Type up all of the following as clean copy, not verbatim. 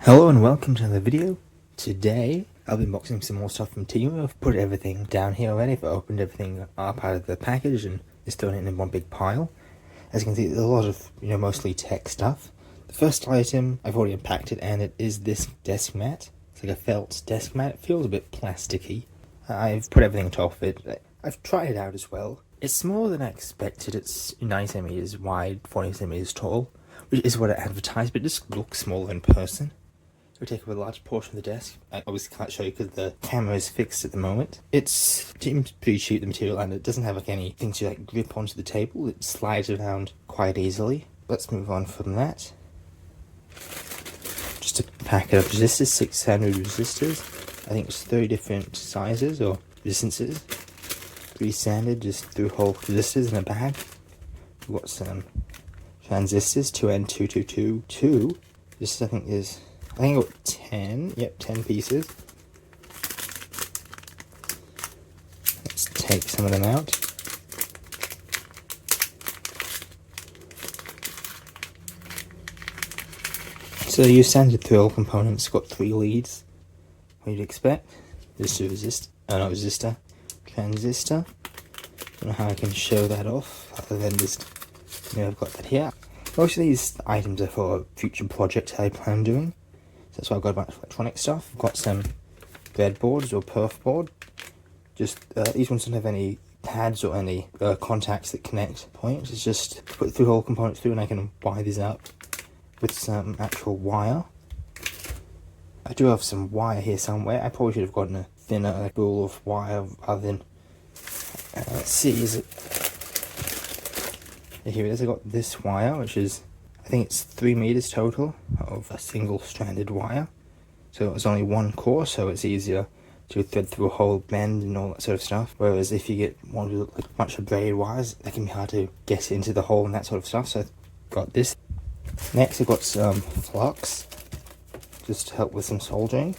Hello and welcome to another video. Today I'll be unboxing some more stuff from Temu. I've put everything down here already. I've opened everything up out of the package and just thrown it in one big pile. As you can see, there's a lot of, mostly tech stuff. The first item, I've already unpacked it, and it is this desk mat. It's like a felt desk mat. It feels a bit plasticky. I've put everything on top of it. I've tried it out as well. It's smaller than I expected. It's 90 centimeters wide, 40 centimeters tall, which is what it advertised, but it just looks smaller in person. It would take up a large portion of the desk. I obviously can't show you because the camera is fixed at the moment. It seems pretty cheap, the material, and it doesn't have anything to grip onto the table. It slides around quite easily. Let's move on from that. Just a packet of resistors, 600 resistors. I think it's 30 different sizes or resistances. 3 standard, just through-hole resistors in a bag. We've got some transistors, 2N2222. This I think I got 10, 10 pieces. Let's take some of them out. So your standard thrill components got 3 leads. What you'd expect. This is resistor, transistor. Don't know how I can show that off other than just, I've got that here. Most of these items are for future projects I plan on doing. That's why I've got a bunch of electronic stuff. I've got some breadboards or perf board. Just these ones don't have any pads or any contacts that connect points. It's just put through-hole components through, and I can wire these up with some actual wire. I do have some wire here somewhere. I probably should have gotten a thinner spool of wire rather than. Let's see, is it? Here it is. I got this wire, which is, I think it's 3 meters total of a single stranded wire. So it's only one core, so it's easier to thread through a whole bend and all that sort of stuff. Whereas if you get one with a bunch of braided wires, that can be hard to get into the hole and that sort of stuff. So I've got this. Next I've got some flux, just to help with some soldering.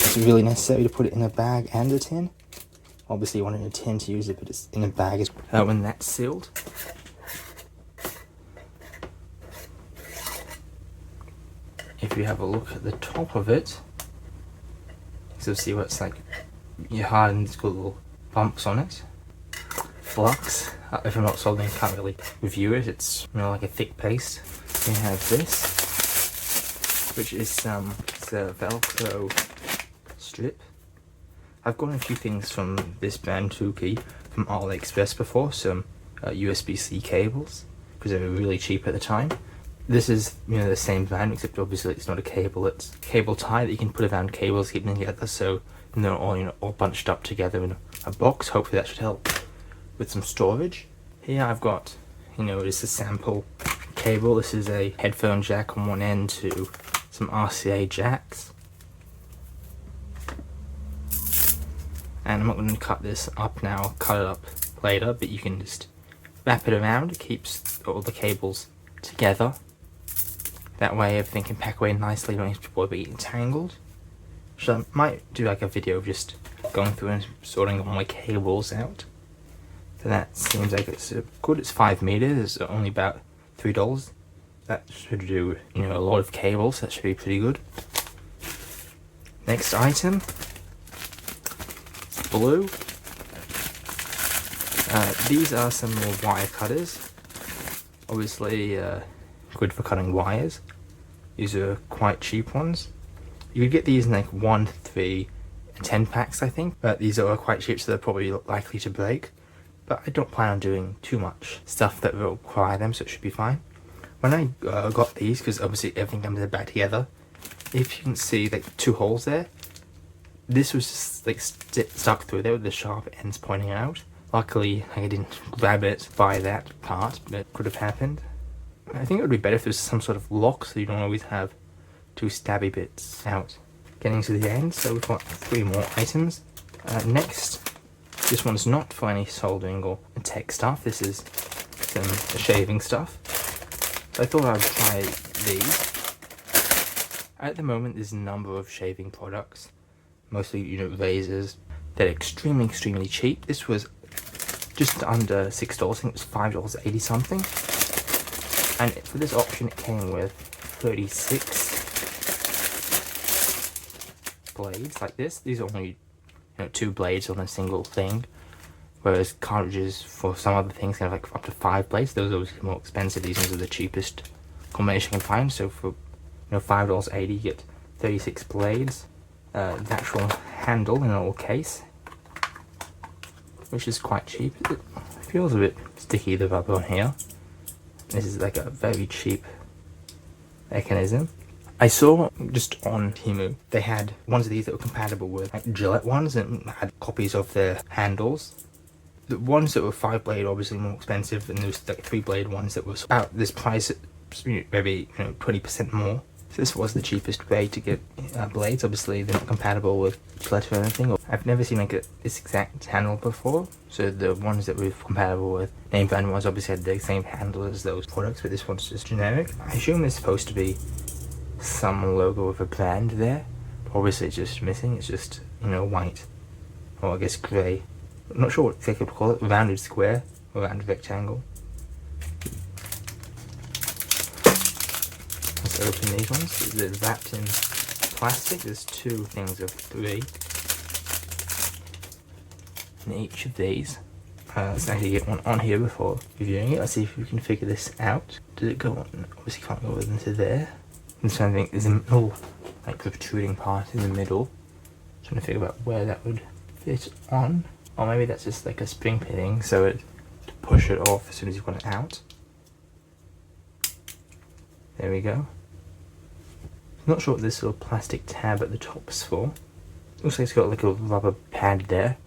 It's really necessary to put it in a bag and a tin. Obviously you want it in a tin to use it, but it's in a bag when that's sealed. If you have a look at the top of it, you'll see what it's like. You harden these good little bumps on it. Flux. If I'm not soldering, I can't really review it. It's like a thick paste. We have this, which is it's a Velcro strip. I've gotten a few things from this brand Tuki from AliExpress before, some USB-C cables, because they were really cheap at the time. This is the same brand, except obviously it's not a cable, it's cable tie that you can put around cables, keep them together, so they're all bunched up together in a box. Hopefully that should help with some storage. Here I've got, it's a sample cable. This is a headphone jack on one end to some RCA jacks. And I'm not going to cut this up now, I'll cut it up later, but you can just wrap it around. It keeps all the cables together. That way everything can pack away nicely, you don't have to be entangled. So I might do like a video of just going through and sorting all my cables out. So that seems like it's good. It's 5 meters, only about $3. That should do, a lot of cables, that should be pretty good. Next item. Blue. These are some more wire cutters. Obviously good for cutting wires. These are quite cheap ones. You could get these in like 1, 3 and 10 packs, I think, but these are quite cheap, so they're probably likely to break. But I don't plan on doing too much stuff that will require them, so it should be fine. When I got these, because obviously everything comes back together, if you can see like 2 holes there, this was just like stuck through there with the sharp ends pointing out. Luckily I didn't grab it by that part, but it could have happened. I think it would be better if there was some sort of lock so you don't always have 2 stabby bits out. Getting to the end, so we've got 3 more items. Next, this one's not for any soldering or tech stuff, this is some shaving stuff. So I thought I'd try these. At the moment there's a number of shaving products. Mostly, razors. They're extremely cheap. This was just under $6. I think it was $5.80 something. And for this option, it came with 36 blades like this. These are only, 2 blades on a single thing, whereas cartridges for some other things have like up to 5 blades. Those are obviously more expensive. These ones are the cheapest combination you can find. So for $5.80, you get 36 blades. The actual handle in a little case, which is quite cheap. It feels a bit sticky, the rubber on here. This is like a very cheap mechanism. I saw just on Temu, they had ones of these that were compatible with like Gillette ones and had copies of their handles. The ones that were 5 blade obviously more expensive, and there was like 3 blade ones that was about this price, maybe 20% more. So this was the cheapest way to get blades. Obviously they're not compatible with Gillette or anything. I've never seen like this exact handle before. So the ones that were compatible with name brand ones obviously had the same handle as those products, but this one's just generic. I assume there's supposed to be some logo of a brand there. Obviously it's just missing. It's just white, or I guess grey. I'm not sure what they could call it. Rounded square or rounded rectangle. Let's open these ones. They're wrapped in plastic. There's 2 things of 3 in each of these. Let's actually get one on here before reviewing it. Let's see if we can figure this out. Does it go on? Obviously can't go into there. I'm trying to think. There's a little like protruding part in the middle. I'm trying to figure out where that would fit on. Or maybe that's just like a spring thing, so to push it off as soon as you've got it out. There we go. Not sure what this little plastic tab at the top's for. Looks like it's got like a rubber pad there.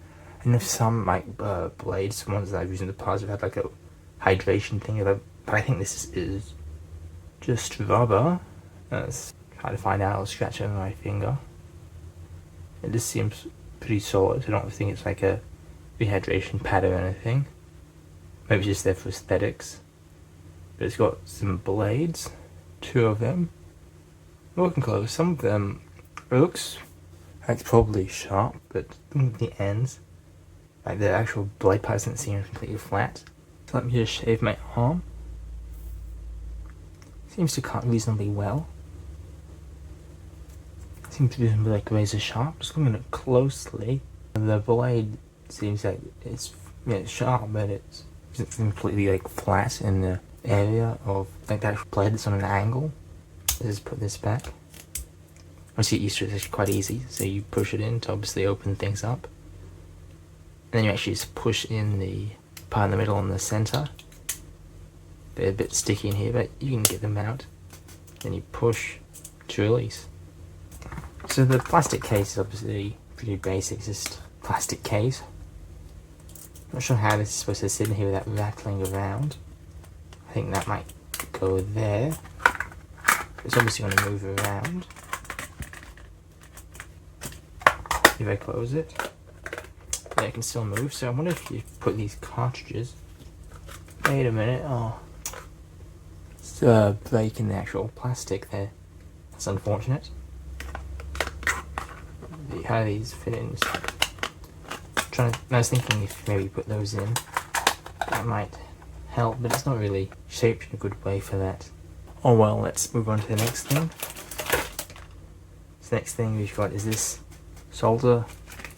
And if some like blades, ones that I've used in the past, have had like a hydration thing, but I think this is just rubber. Let's try to find out. I'll scratch it on my finger. It just seems pretty solid. I don't think it's like a rehydration pad or anything. Maybe it's just there for aesthetics. But it's got some blades, 2 of them. Looking close. Some of them, it looks like it's probably sharp, but the ends, like the actual blade part doesn't seem completely flat. So let me just shave my arm. Seems to cut reasonably well. Seems to be like razor sharp. Just looking at it closely, the blade seems like it's sharp, but it's completely like flat in the area of like the actual blade that's on an angle. Let's just put this back. Once you get used to it, it's actually quite easy. So you push it in to obviously open things up. And then you actually just push in the part in the middle and the center. They're a bit sticky in here, but you can get them out. Then you push to release. So the plastic case is obviously pretty basic, it's just plastic case. Not sure how this is supposed to sit in here without rattling around. I think that might go there. It's obviously going to move around. If I close it, yeah, it can still move. So I wonder if you put these cartridges. Wait a minute. Oh, it's breaking the actual plastic there. That's unfortunate. How do these fit in? I was thinking if maybe put those in, that might help, but it's not really shaped in a good way for that. Oh well, let's move on to the next thing. The next thing we've got is this Solda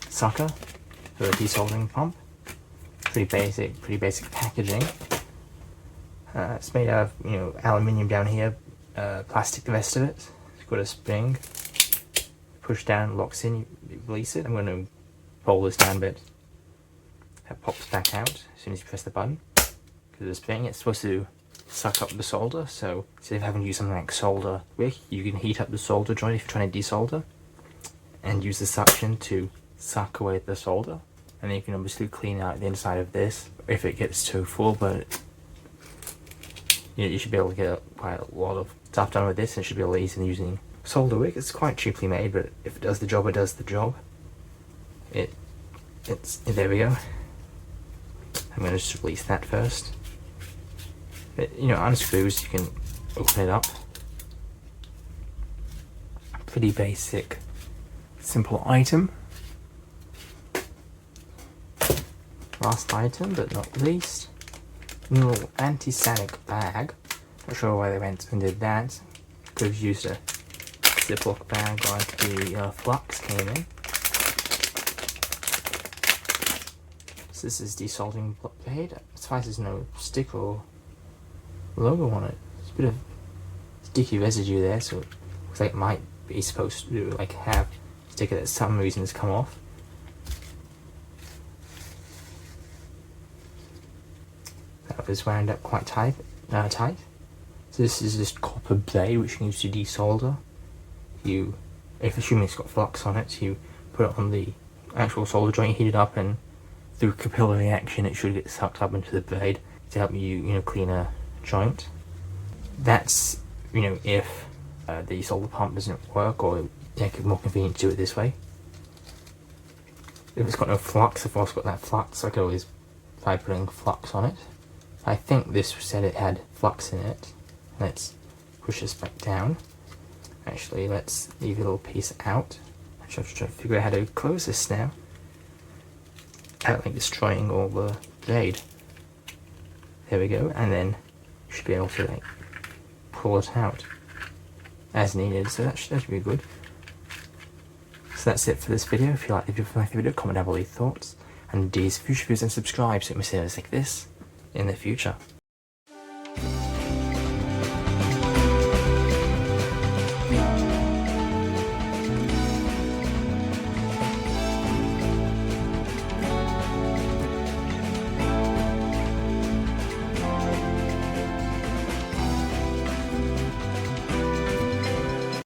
Sucker for a desoldering pump. Pretty basic packaging. It's made out of aluminium down here, plastic the rest of it. It's got a spring. Push down, locks in, you release it. I'm going to roll this down a bit. That pops back out as soon as you press the button. Because of the spring, it's supposed to suck up the solder. So instead of having to use something like solder wick, you can heat up the solder joint if you're trying to desolder, and use the suction to suck away the solder. And then you can obviously clean out the inside of this if it gets too full, but you should be able to get quite a lot of stuff done with this, and it should be a lot easier than using solder wick. It's quite cheaply made, but if it does the job, it does the job. There we go. I'm going to just release that first. But, unscrews, you can open it up. Pretty basic, simple item. Last item, but not least, a little anti-static bag. Not sure why they went and did that. Could have used a Ziploc bag like the flux came in. So this is the Solda Blade. As far as there's no stick or logo on it. There's a bit of sticky residue there, so it looks like it might be supposed to like have a sticker that some reason has come off. That was wound up quite tight. So this is just copper blade which you can use to desolder. If assuming it's got flux on it, you put it on the actual solder joint, heat it up, and through capillary action it should get sucked up into the blade to help you clean a joint. That's if the solder pump doesn't work, or make it more convenient to do it this way. If it's got no flux, if I've also got that flux, I could always try putting flux on it. I think this said it had flux in it. Let's push this back down. Actually, let's leave a little piece out. Actually, I'm just trying to figure out how to close this now without like destroying all the blade. There we go, and then you should be able to like pull it out as needed. So that should be good. So that's it for this video. If you like the video, comment down below your thoughts and these future videos, and subscribe so you can see videos like this in the future.